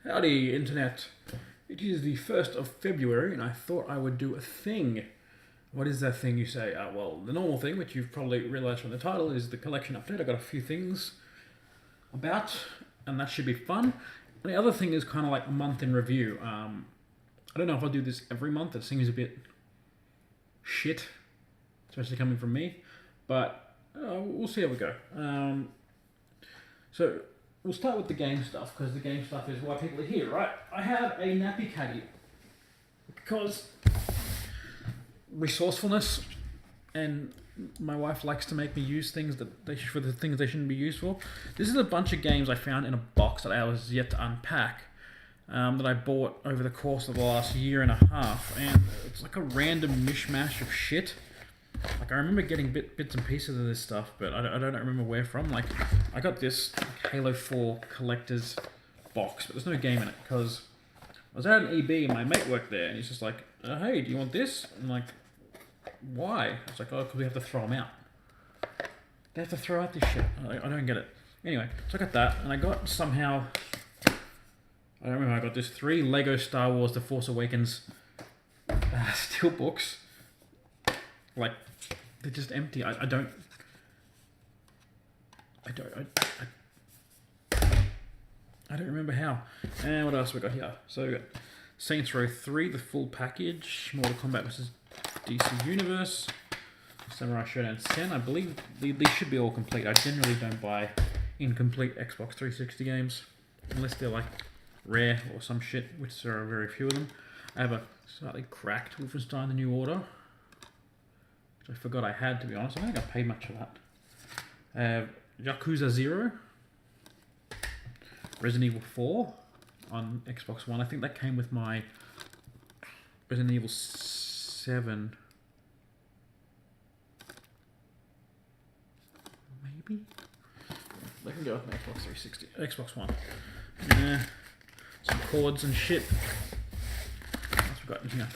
Howdy, Internet. It is the 1st of February, and I thought I would do a thing. What is that thing you say? Well, the normal thing, which you've probably realised from the title, is the collection update. I've got a few things about, and that should be fun. And the other thing is kind of like a month in review. I don't know if I'll do this every month. It seems a bit shit, especially coming from me. But we'll see how we go. So we'll start with the game stuff, because the game stuff is why people are here, right? I have a nappy caddy because resourcefulness, and my wife likes to make me use things for the things they shouldn't be used for. This is a bunch of games I found in a box that I was yet to unpack, that I bought over the course of the last year and a half, and it's like a random mishmash of shit. Like, I remember getting bits and pieces of this stuff, but I don't remember where from. Like, I got this Halo 4 collector's box, but there's no game in it, because I was at an EB and my mate worked there, and he's just like, hey, do you want this? I'm like, why? I was like, oh, because we have to throw them out. They have to throw out this shit. I don't get it. Anyway, so I got that, and I got somehow, I don't remember, I got this 3 Lego Star Wars The Force Awakens steelbooks. Like, they're just empty. I don't remember how. And what else we got here? So we got Saints Row 3, the full package, Mortal Kombat vs. DC Universe, Samurai Shodown 10. I believe these should be all complete. I generally don't buy incomplete Xbox 360 games unless they're like rare or some shit, which there are very few of them. I have a slightly cracked Wolfenstein: The New Order, which I forgot I had, to be honest. I don't think I paid much for that. I have Yakuza 0, Resident Evil 4 on Xbox One. I think that came with my Resident Evil 7. Maybe? They can go with my Xbox 360. Xbox One. Some cords and shit. What else we got in here?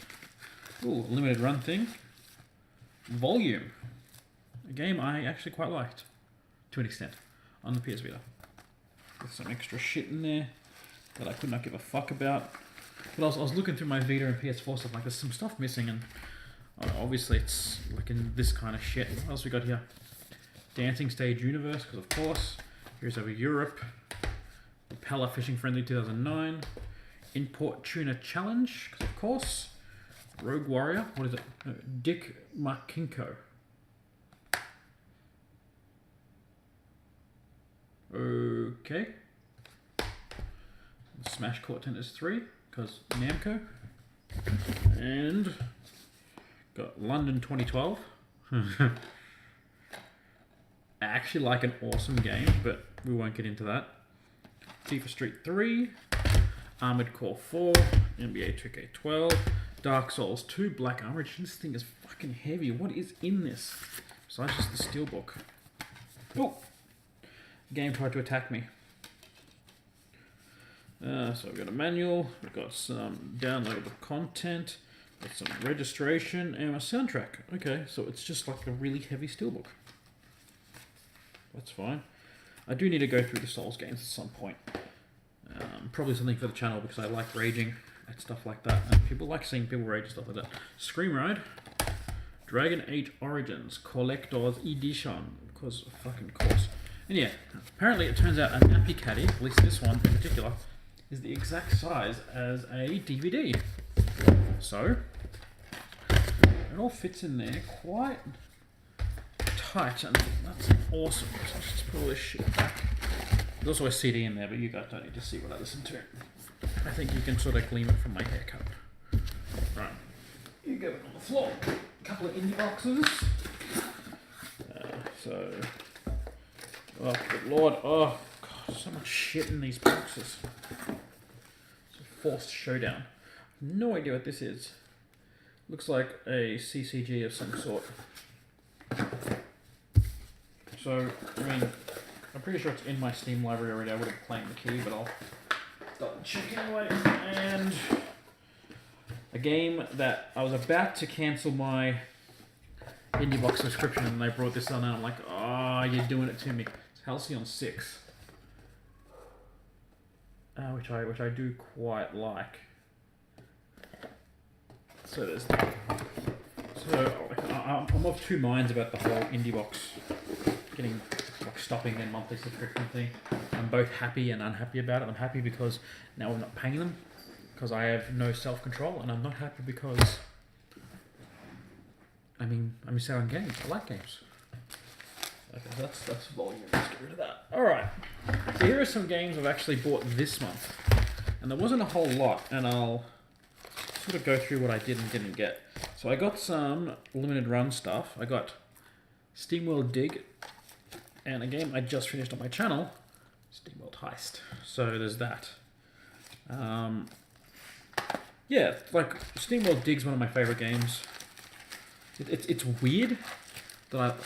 Ooh, a limited run thing. Volume. A game I actually quite liked, to an extent, on the PS Vita. With some extra shit in there that I could not give a fuck about. But I was looking through my Vita and PS4 stuff, like there's some stuff missing, and obviously it's like in this kind of shit. What else we got here? Dancing Stage Universe, because of course. Here's over Europe. Propeller Fishing Friendly 2009. Import Tuna Challenge, because of course. Rogue Warrior, what is it? Dick Markinko. Okay. Smash Court Tennis 3, because Namco. And got London 2012. I actually like an awesome game, but we won't get into that. FIFA Street 3, Armored Core 4, NBA 2K12, Dark Souls 2, Black Armour. This thing is fucking heavy. What is in this? Besides just the steelbook. Oh! The game tried to attack me. So we've got a manual, we've got some downloadable content, got some registration, and a soundtrack. Okay, so it's just like a really heavy steelbook. That's fine. I do need to go through the Souls games at some point. Probably something for the channel, because I like raging at stuff like that, and people like seeing people rage and stuff like that. Scream Ride, Dragon Age Origins Collector's Edition, because of fucking course. And yeah, apparently it turns out a nappy caddy, at least this one in particular, is the exact size as a DVD. So it all fits in there quite tight, and that's awesome. So I'll just put all this shit back. There's also a CD in there, but you guys don't need to see what I listen to. I think you can sort of glean it from my haircut. Right. You go on the floor. A couple of indie boxes. Oh, good lord. Oh, God, so much shit in these boxes. It's a Forced Showdown. No idea what this is. Looks like a CCG of some sort. So, I mean, I'm pretty sure it's in my Steam library already. I would have claimed the key, but I'll double check anyway. And a game that I was about to cancel my indie box subscription, and they brought this on, and I'm like, oh, you're doing it to me. It's Halcyon 6. which I do quite like. So there's that. So I'm of two minds about the whole indie box getting like stopping their monthly subscription thing. I'm both happy and unhappy about it. I'm happy because now I'm not paying them because I have no self-control, and I'm not happy because I miss out on games. I like games. Okay, that's volume. Let's get rid of that. All right. So here are some games I've actually bought this month, and there wasn't a whole lot, and I'll sort of go through what I did and didn't get. So I got some limited run stuff. I got SteamWorld Dig, and a game I just finished on my channel, SteamWorld Heist. So there's that. Yeah, like SteamWorld Dig's one of my favorite games. It's weird that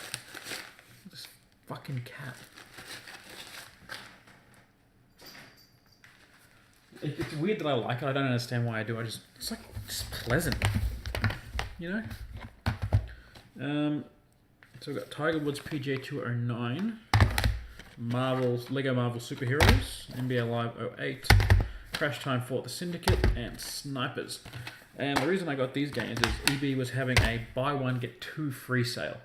this fucking cat. It's weird that I like it. I don't understand why I do. It's like just pleasant, you know. So we've got Tiger Woods PGA Tour 09, Lego Marvel Superheroes, NBA Live 08, Crash Time Fought the Syndicate, and Snipers. And the reason I got these games is EB was having a buy one get two free sale.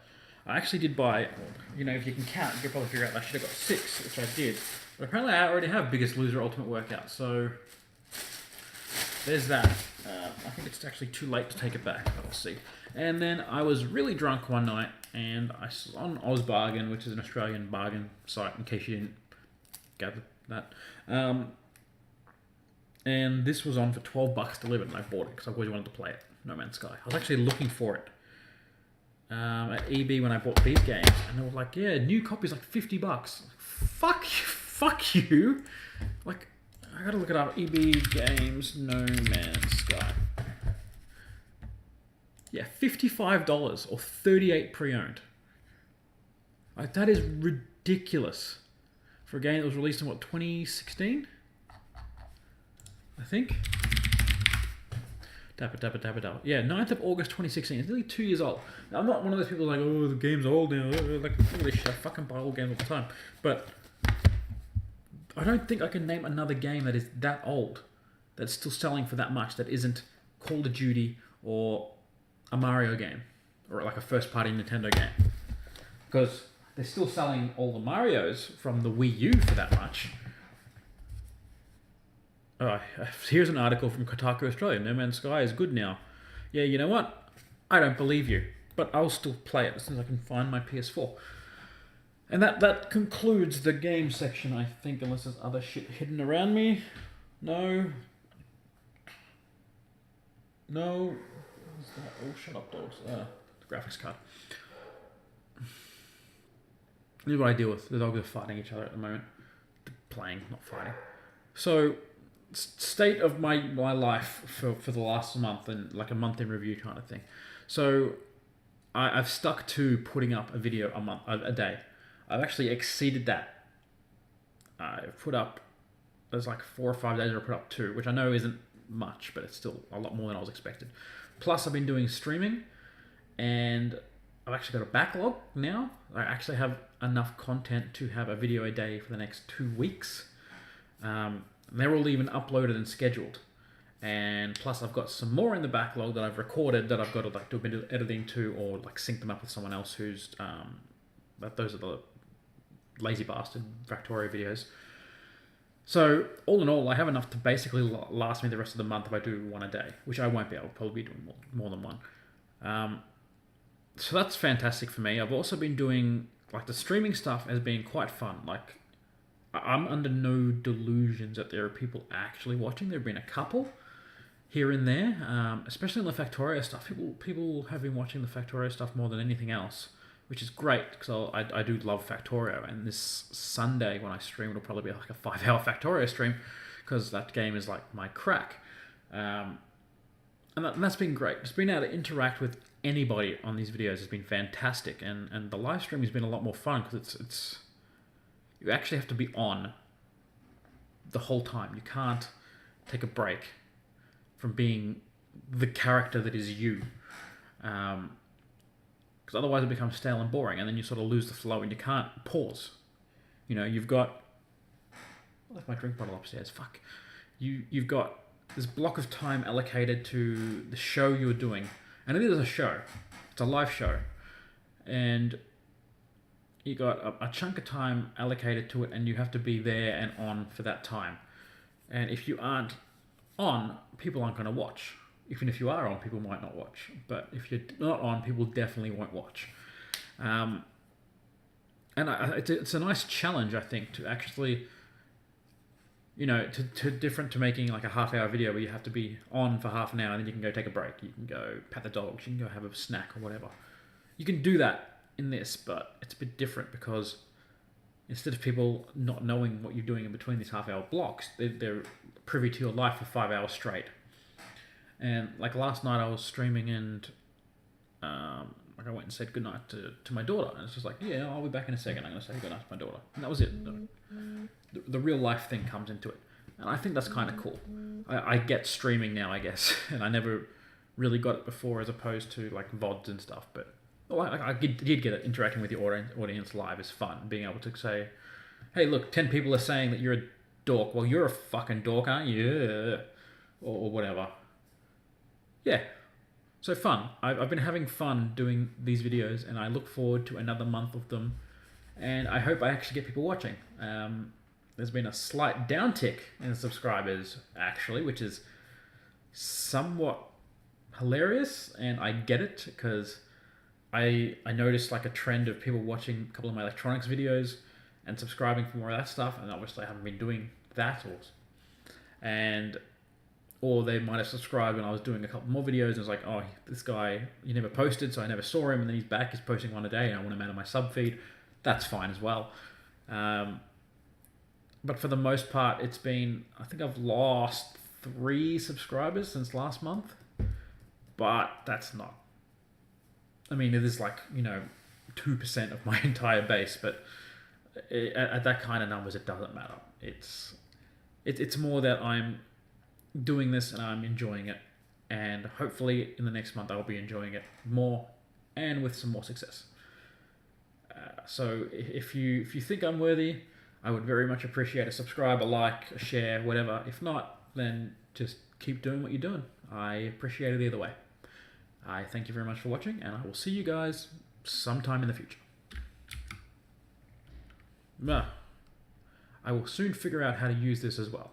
I actually did buy, you know, if you can count, you could probably figure out I should have got 6, which I did. But apparently I already have Biggest Loser Ultimate Workout, so there's that. I think it's actually too late to take it back, but we'll see. And then I was really drunk one night, and I was on OzBargain, which is an Australian bargain site, in case you didn't gather that. And this was on for $12 delivered, and I bought it because I always wanted to play it. No Man's Sky. I was actually looking for it at EB when I bought these games, and they were like, "Yeah, new copy's like $50." Like, fuck you! Like, I gotta look it up. EB Games, No Man's Sky. Yeah, $55 or 38 pre-owned. Like, that is ridiculous for a game that was released in what, 2016? I think. Dabba. Yeah, 9th of August 2016. It's nearly 2 years old. Now, I'm not one of those people like, oh, the game's old now. Like, holy shit, I fucking buy old games all the time. But I don't think I can name another game that is that old, that's still selling for that much, that isn't Call of Duty or a Mario game, or like a first-party Nintendo game. Because they're still selling all the Marios from the Wii U for that much. Here's an article from Kotaku Australia. No Man's Sky is good now. Yeah, you know what? I don't believe you, but I'll still play it as soon as I can find my PS4. And that concludes the game section, I think, unless there's other shit hidden around me. No. What's that? Oh, shut up, dogs. The graphics card. This is what I deal with. The dogs are fighting each other at the moment. Playing, not fighting. So, state of my life for the last month, and like a month in review kind of thing. So I've stuck to putting up a video a day. I've actually exceeded that. I've put up, there's like 4 or 5 days where I put up 2, which I know isn't much, but it's still a lot more than I was expected. Plus I've been doing streaming, and I've actually got a backlog now. I actually have enough content to have a video a day for the next 2 weeks. They're all even uploaded and scheduled, and plus I've got some more in the backlog that I've recorded that I've got to like do a bit of editing to, or like sync them up with someone else who's those are the lazy bastard Factorio videos. So all in all, I have enough to basically last me the rest of the month if I do one a day, which I won't be. I'll probably be doing more than one. So that's fantastic for me. I've also been doing, like, the streaming stuff has been quite fun. Like, I'm under no delusions that there are people actually watching. There have been a couple here and there, especially on the Factorio stuff. People have been watching the Factorio stuff more than anything else, which is great because I do love Factorio. And this Sunday when I stream, it'll probably be like a 5-hour Factorio stream because that game is like my crack. And that's been great. Just being able to interact with anybody on these videos has been fantastic. And the live stream has been a lot more fun because it's you actually have to be on the whole time. You can't take a break from being the character that is you. Because otherwise it becomes stale and boring, and then you sort of lose the flow and you can't pause. You know, you've got I left my drink bottle upstairs. Fuck. You've got this block of time allocated to the show you're doing. And it is a show. It's a live show. And you got a chunk of time allocated to it, and you have to be there and on for that time. And if you aren't on, people aren't going to watch. Even if you are on, people might not watch. But if you're not on, people definitely won't watch. And it's a nice challenge, I think, to actually, you know, to different to making like a half-hour video where you have to be on for half an hour and then you can go take a break. You can go pat the dogs. You can go have a snack or whatever. You can do that in this, but it's a bit different because instead of people not knowing what you're doing in between these half-hour blocks, they're privy to your life for 5 hours straight. And like last night, I was streaming and like I went and said goodnight to my daughter, and it's just like, yeah, I'll be back in a second. I'm going to say goodnight to my daughter, and that was it. The real life thing comes into it, and I think that's kind of cool. I get streaming now, I guess, and I never really got it before, as opposed to like VODs and stuff, but. Well, I did get it. Interacting with your audience live is fun. Being able to say, hey, look, 10 people are saying that you're a dork. Well, you're a fucking dork, aren't you? Yeah. Or whatever. Yeah. So fun. I've been having fun doing these videos, and I look forward to another month of them. And I hope I actually get people watching. There's been a slight downtick in subscribers, actually, which is somewhat hilarious. And I get it, because I noticed like a trend of people watching a couple of my electronics videos and subscribing for more of that stuff, and obviously I haven't been doing that, or they might have subscribed when I was doing a couple more videos and it's like, oh, this guy, he never posted, so I never saw him, and then he's back, he's posting one a day, and I want him out of my sub feed. That's fine as well. But for the most part, it's been, I think I've lost 3 subscribers since last month, but that's not, I mean, it is like, you know, 2% of my entire base, but at that kind of numbers, it doesn't matter. It's more that I'm doing this and I'm enjoying it, and hopefully in the next month I'll be enjoying it more and with some more success. So if you think I'm worthy, I would very much appreciate a subscribe, a like, a share, whatever. If not, then just keep doing what you're doing. I appreciate it either way. I thank you very much for watching, and I will see you guys sometime in the future. I will soon figure out how to use this as well.